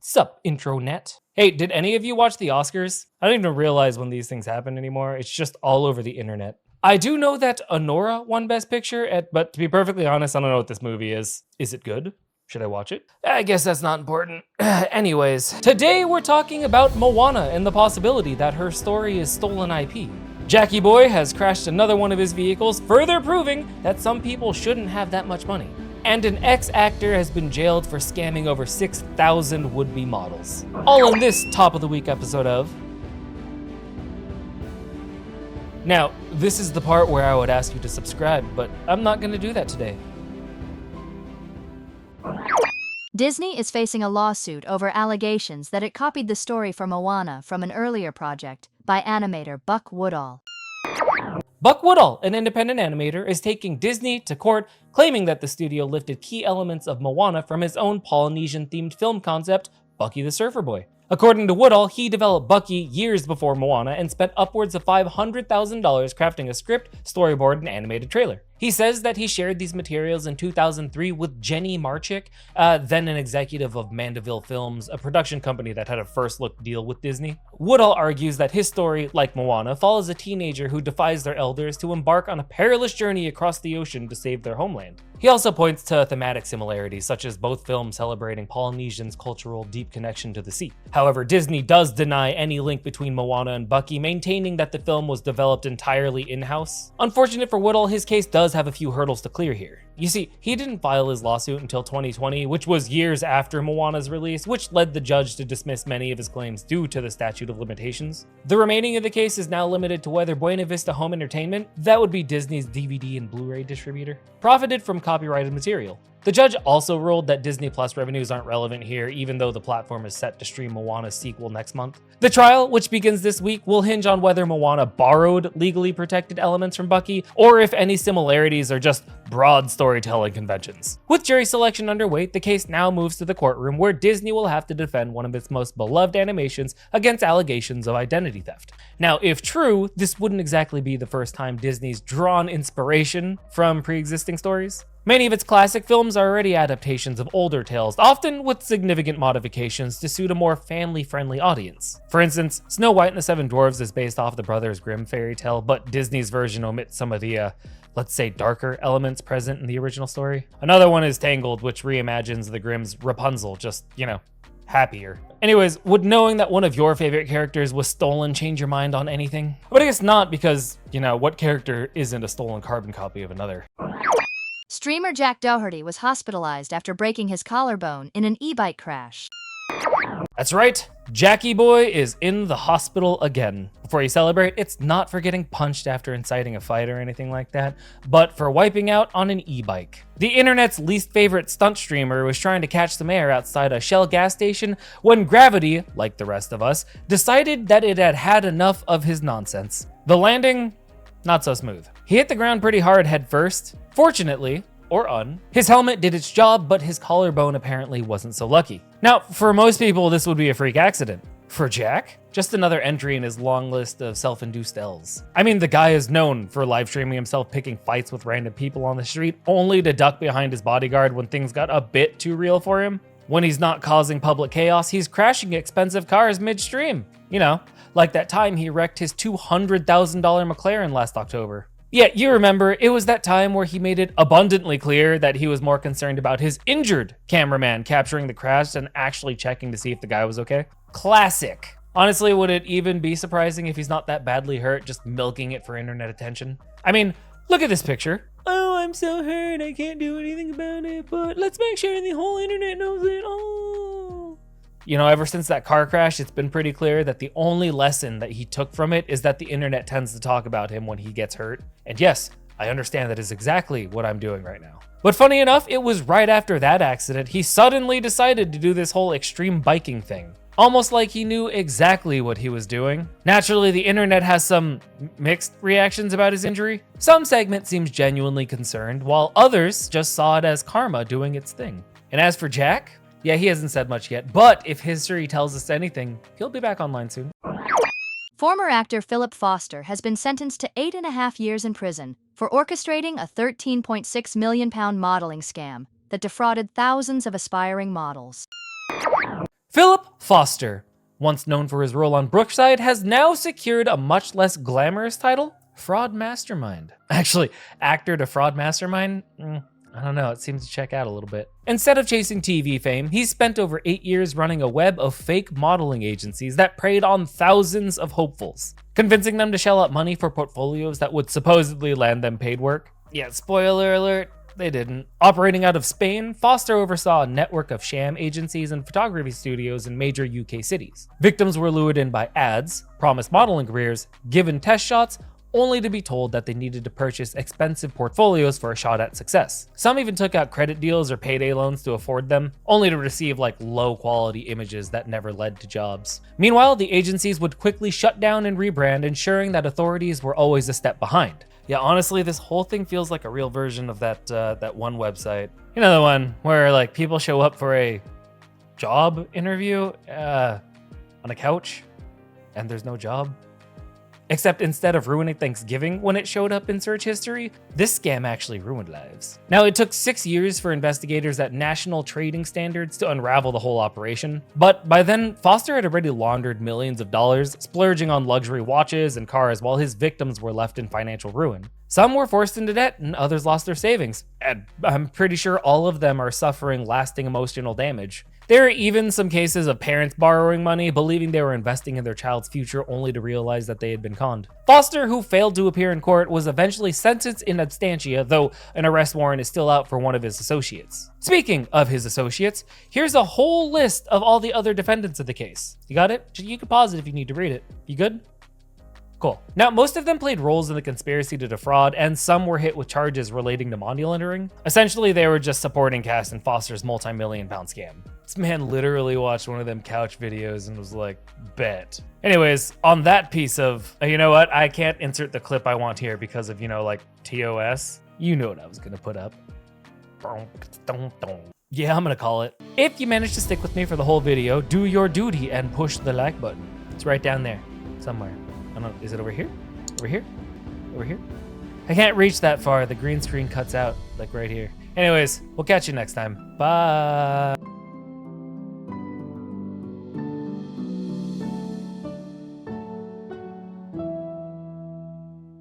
Sup, intronet? Hey, did any of you watch the Oscars? I don't even realize when these things happen anymore. It's just all over the internet. I do know that Anora won Best Picture, but to be perfectly honest, I don't know what this movie is. Is it good? Should I watch it? I guess that's not important. Anyways, today we're talking about Moana and the possibility that her story is stolen IP. Jackie Boy has crashed another one of his vehicles, further proving that some people shouldn't have that much money. And an ex-actor has been jailed for scamming over 6,000 would-be models. All in this top of the week episode of... Now, this is the part where I would ask you to subscribe, but I'm not gonna do that today. Disney is facing a lawsuit over allegations that it copied the story for Moana from an earlier project by animator Buck Woodall. Buck Woodall, an independent animator, is taking Disney to court, claiming that the studio lifted key elements of Moana from his own Polynesian-themed film concept, Bucky the Surfer Boy. According to Woodall, he developed Bucky years before Moana and spent upwards of $500,000 crafting a script, storyboard, and animated trailer. He says that he shared these materials in 2003 with Jenny Marchick, then an executive of Mandeville Films, a production company that had a first-look deal with Disney. Woodall argues that his story, like Moana, follows a teenager who defies their elders to embark on a perilous journey across the ocean to save their homeland. He also points to thematic similarities, such as both films celebrating Polynesians' cultural deep connection to the sea. However, Disney does deny any link between Moana and Bucky, maintaining that the film was developed entirely in-house. Unfortunate for Woodall, his case does have a few hurdles to clear here. You see, he didn't file his lawsuit until 2020, which was years after Moana's release, which led the judge to dismiss many of his claims due to the statute of limitations. The remaining of the case is now limited to whether Buena Vista Home Entertainment, that would be Disney's DVD and Blu-ray distributor, profited from copyrighted material. The judge also ruled that Disney Plus revenues aren't relevant here, even though the platform is set to stream Moana's sequel next month. The trial, which begins this week, will hinge on whether Moana borrowed legally protected elements from Bucky, or if any similarities are just broad storytelling conventions. With jury selection underway, the case now moves to the courtroom, where Disney will have to defend one of its most beloved animations against allegations of identity theft. Now, if true, this wouldn't exactly be the first time Disney's drawn inspiration from pre-existing stories. Many of its classic films are already adaptations of older tales, often with significant modifications to suit a more family-friendly audience. For instance, Snow White and the Seven Dwarfs is based off the Brothers Grimm fairy tale, but Disney's version omits some of the, let's say, darker elements present in the original story. Another one is Tangled, which reimagines the Grimm's Rapunzel, just, happier. Anyways, would knowing that one of your favorite characters was stolen change your mind on anything? But I guess not, because, what character isn't a stolen carbon copy of another? Streamer Jack Doherty was hospitalized after breaking his collarbone in an e-bike crash. That's right, Jackie Boy is in the hospital again. Before you celebrate, it's not for getting punched after inciting a fight or anything like that, but for wiping out on an e-bike. The internet's least favorite stunt streamer was trying to catch some air outside a Shell gas station when gravity, like the rest of us, decided that it had had enough of his nonsense. The landing, not so smooth. He hit the ground pretty hard head first. Fortunately, his helmet did its job, but his collarbone apparently wasn't so lucky. Now, for most people, this would be a freak accident. For Jack, just another entry in his long list of self-induced L's. I mean, the guy is known for live streaming himself picking fights with random people on the street, only to duck behind his bodyguard when things got a bit too real for him. When he's not causing public chaos, he's crashing expensive cars midstream. Like that time he wrecked his $200,000 McLaren last October. Yeah, you remember, it was that time where he made it abundantly clear that he was more concerned about his injured cameraman capturing the crash than actually checking to see if the guy was okay. Classic. Honestly, would it even be surprising if he's not that badly hurt, just milking it for internet attention? I mean, look at this picture. Oh, I'm so hurt, I can't do anything about it, but let's make sure the whole internet knows it. Oh. Ever since that car crash, it's been pretty clear that the only lesson that he took from it is that the internet tends to talk about him when he gets hurt. And yes, I understand that is exactly what I'm doing right now. But funny enough, it was right after that accident he suddenly decided to do this whole extreme biking thing. Almost like he knew exactly what he was doing. Naturally, the internet has some mixed reactions about his injury. Some segment seems genuinely concerned, while others just saw it as karma doing its thing. And as for Jack, yeah, he hasn't said much yet, but if history tells us anything, he'll be back online soon. Former actor Philip Foster has been sentenced to 8.5 years in prison for orchestrating a £13.6 million modeling scam that defrauded thousands of aspiring models. Philip Foster, once known for his role on Brookside, has now secured a much less glamorous title, Fraud Mastermind. Actually, actor to fraud mastermind? I don't know, it seems to check out a little bit. Instead of chasing TV fame, he's spent over 8 years running a web of fake modeling agencies that preyed on thousands of hopefuls, convincing them to shell out money for portfolios that would supposedly land them paid work. Yeah, spoiler alert, they didn't. Operating out of Spain, Foster oversaw a network of sham agencies and photography studios in major UK cities. Victims were lured in by ads, promised modeling careers, given test shots, only to be told that they needed to purchase expensive portfolios for a shot at success. Some even took out credit deals or payday loans to afford them, only to receive low quality images that never led to jobs. Meanwhile, the agencies would quickly shut down and rebrand, ensuring that authorities were always a step behind. Yeah, honestly, this whole thing feels like a real version of that one website. You know, the one where people show up for a job interview on a couch and there's no job. Except instead of ruining Thanksgiving when it showed up in search history, this scam actually ruined lives. Now, it took 6 years for investigators at National Trading Standards to unravel the whole operation, but by then, Foster had already laundered millions of dollars, splurging on luxury watches and cars while his victims were left in financial ruin. Some were forced into debt and others lost their savings, and I'm pretty sure all of them are suffering lasting emotional damage. There are even some cases of parents borrowing money, believing they were investing in their child's future only to realize that they had been conned. Foster, who failed to appear in court, was eventually sentenced in absentia, though an arrest warrant is still out for one of his associates. Speaking of his associates, here's a whole list of all the other defendants of the case. You got it? You can pause it if you need to read it. You good? Cool. Now, most of them played roles in the conspiracy to defraud, and some were hit with charges relating to money laundering. Essentially, they were just supporting cast in Foster's multi-million-pound scam. This man literally watched one of them couch videos and was like, bet. Anyways, on that piece of, you know what? I can't insert the clip I want here because of, TOS. You know what I was gonna put up. Yeah, I'm gonna call it. If you managed to stick with me for the whole video, do your duty and push the like button. It's right down there, somewhere. I don't know, is it over here? Over here? Over here? I can't reach that far. The green screen cuts out, right here. Anyways, we'll catch you next time. Bye.